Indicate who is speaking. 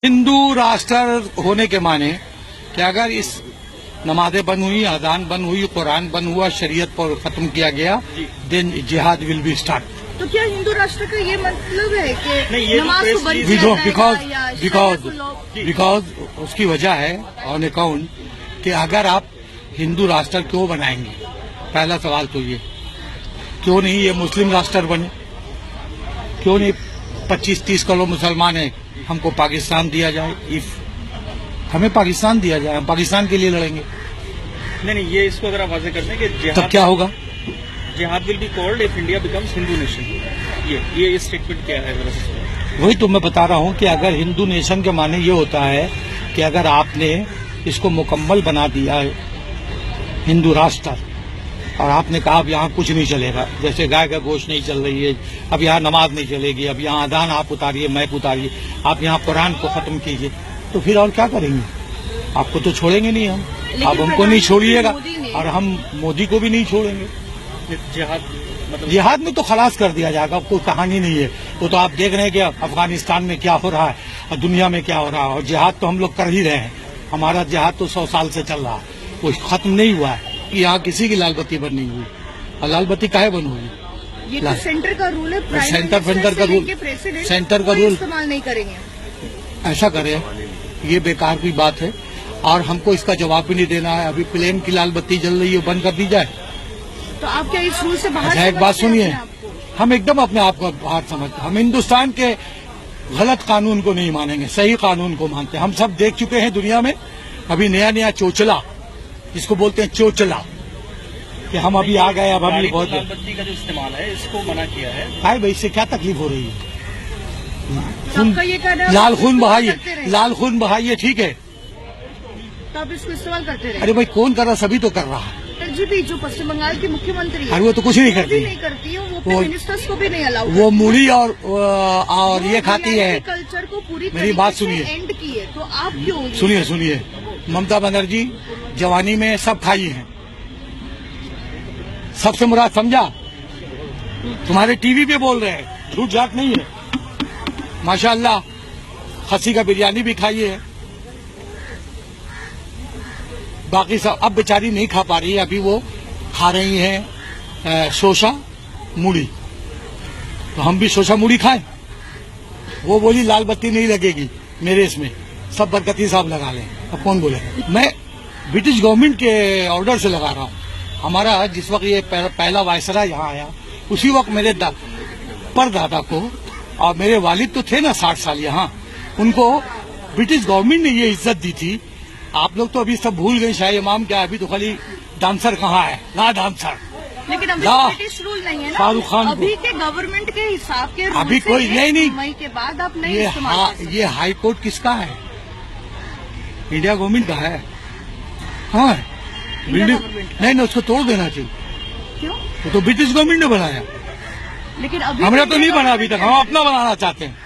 Speaker 1: हिंदू राष्ट्र होने के माने कि अगर इस नमाजें बंद हुई, अजान बंद हुई, कुरान बंद हुआ, शरीयत पर खत्म किया गया, देन जिहाद विल बी स्टार्ट।
Speaker 2: तो क्या हिंदू राष्ट्र का ये मतलब है कि नमाज को बंद
Speaker 1: किया
Speaker 2: जाएगा?
Speaker 1: बिकॉज उसकी वजह है ऑन अकाउंट कि अगर आप हिंदू राष्ट्र क्यों बनाएंगे, पहला सवाल तो ये, क्यों नहीं ये मुस्लिम राष्ट्र बने? क्यों नहीं 25-30 करोड़ मुसलमान है, हमको पाकिस्तान दिया जाए? इफ हमें पाकिस्तान दिया जाए, हम पाकिस्तान के लिए लड़ेंगे।
Speaker 3: नहीं, ये इसको अगर आप वाज़ेह करते हैं कि
Speaker 1: तब क्या होगा?
Speaker 3: जिहाद will be called if India becomes Hindu nation. ये स्टेटमेंट क्या है?
Speaker 1: वही तो मैं बता रहा हूँ कि अगर हिंदू नेशन के माने ये होता है कि अगर आपने इसको मुकम्मल बना दिया है हिंदू राष्ट्र, और आपने कहा अब यहाँ कुछ नहीं चलेगा, जैसे गाय का गोश्त नहीं चल रही है, अब यहाँ नमाज नहीं चलेगी, अब यहाँ अजान आप उतारिए, मैप उतारिए, आप यहाँ कुरान को खत्म कीजिए, तो फिर और क्या करेंगे? आपको तो छोड़ेंगे नहीं हम, आप हमको नहीं छोड़िएगा और हम मोदी को भी नहीं छोड़ेंगे। जिहाद में तो खलास कर दिया जाएगा, कोई कहानी नहीं है। वो तो आप देख रहे हैं कि अफगानिस्तान में क्या हो रहा है और दुनिया में क्या हो रहा है, और जिहाद तो हम लोग कर ही रहे हैं। हमारा जिहाद तो 100 साल से चल रहा है, वो खत्म नहीं हुआ है। यहाँ किसी की लाल बत्ती बंद नहीं हुई, और लाल बत्ती काहे बंद हुई?
Speaker 2: ये तो सेंटर का रूल है,
Speaker 1: सेंटर का रूल
Speaker 2: इस्तेमाल नहीं करेंगे।
Speaker 1: ऐसा करें, ये बेकार की बात है और हमको इसका जवाब भी नहीं देना है। अभी प्लेन की लाल बत्ती जल रही है, बंद कर दी जाए।
Speaker 2: तो आप क्या इस रूल से बाहर?
Speaker 1: अच्छा, एक बात सुनिए, हम एकदम अपने आप को बाहर समझते, हम हिंदुस्तान के गलत कानून को नहीं मानेंगे, सही कानून को मानते हैं। हम सब देख चुके हैं दुनिया में, अभी नया नया चोचला, जिसको बोलते हैं चोचला, कि हम अभी आ गए, अब हम ये बहुत
Speaker 3: लाल बत्ती का जो इस्तेमाल है इसको मना किया है।
Speaker 1: भाई इससे क्या तकलीफ हो रही है?
Speaker 2: आपका ये कहना,
Speaker 1: लाल खून बहाइए, ठीक है,
Speaker 2: तो आप इसको इस्तेमाल करते रहे।
Speaker 1: अरे भाई कौन कर रहा? सभी तो कर रहा है।
Speaker 2: एलजीबी जो पश्चिम बंगाल की मुख्यमंत्री है,
Speaker 1: अरे वो तो कुछ नहीं करती,
Speaker 2: नहीं करती है, वो अपने मिनिस्टर्स को भी नहीं अलाउ,
Speaker 1: वो मूली और ये खाती है।
Speaker 2: कल्चर को पूरी
Speaker 1: मेरी बात सुनिए,
Speaker 2: एंड की है, तो आप क्यों?
Speaker 1: सुनिए, ममता बनर्जी जवानी में सब खाई हैं, सबसे मुराद समझा? तुम्हारे टीवी पे बोल रहे हैं, झूठ झाट नहीं है। माशाअल्लाह खस्सी का बिरयानी भी खाई है, बाकी सब अब बेचारी नहीं खा पा रही है, अभी वो खा रही हैं शोषा मूढ़ी, तो हम भी शोषा मूढ़ी खाएं। वो बोली लाल बत्ती नहीं लगेगी मेरे इसमें, सब बरकती साहब लगा लें। अब कौन बोले? मैं ब्रिटिश गवर्नमेंट के ऑर्डर से लगा रहा हूँ। हमारा जिस वक्त ये पहला वायसरा यहाँ आया, उसी वक्त मेरे परदादा को, और मेरे वालिद तो थे ना 60 साल यहाँ, उनको ब्रिटिश गवर्नमेंट ने ये इज्जत दी थी। आप लोग तो अभी सब भूल गए, शाह इमाम क्या, अभी तो खाली डांसर कहाँ है, ना डांसर।
Speaker 2: लेकिन अभी ब्रिटिश रूल नहीं है ना,
Speaker 1: शाहरुख खान
Speaker 2: अभी के गवर्नमेंट के हिसाब के रूल
Speaker 1: अभी कोई नहीं
Speaker 2: मई के बाद आप नहीं इस्तेमाल कर सकते।
Speaker 1: ये हाई कोर्ट किसका है? इंडिया गवर्नमेंट का है। हाँ, बिल्डिंग नहीं, उसको तोड़ देना चाहिए।
Speaker 2: क्यों?
Speaker 1: वो तो ब्रिटिश गवर्नमेंट ने बनाया,
Speaker 2: लेकिन अभी
Speaker 1: हमने तो नहीं बना अभी तक, हम अपना बनाना चाहते हैं।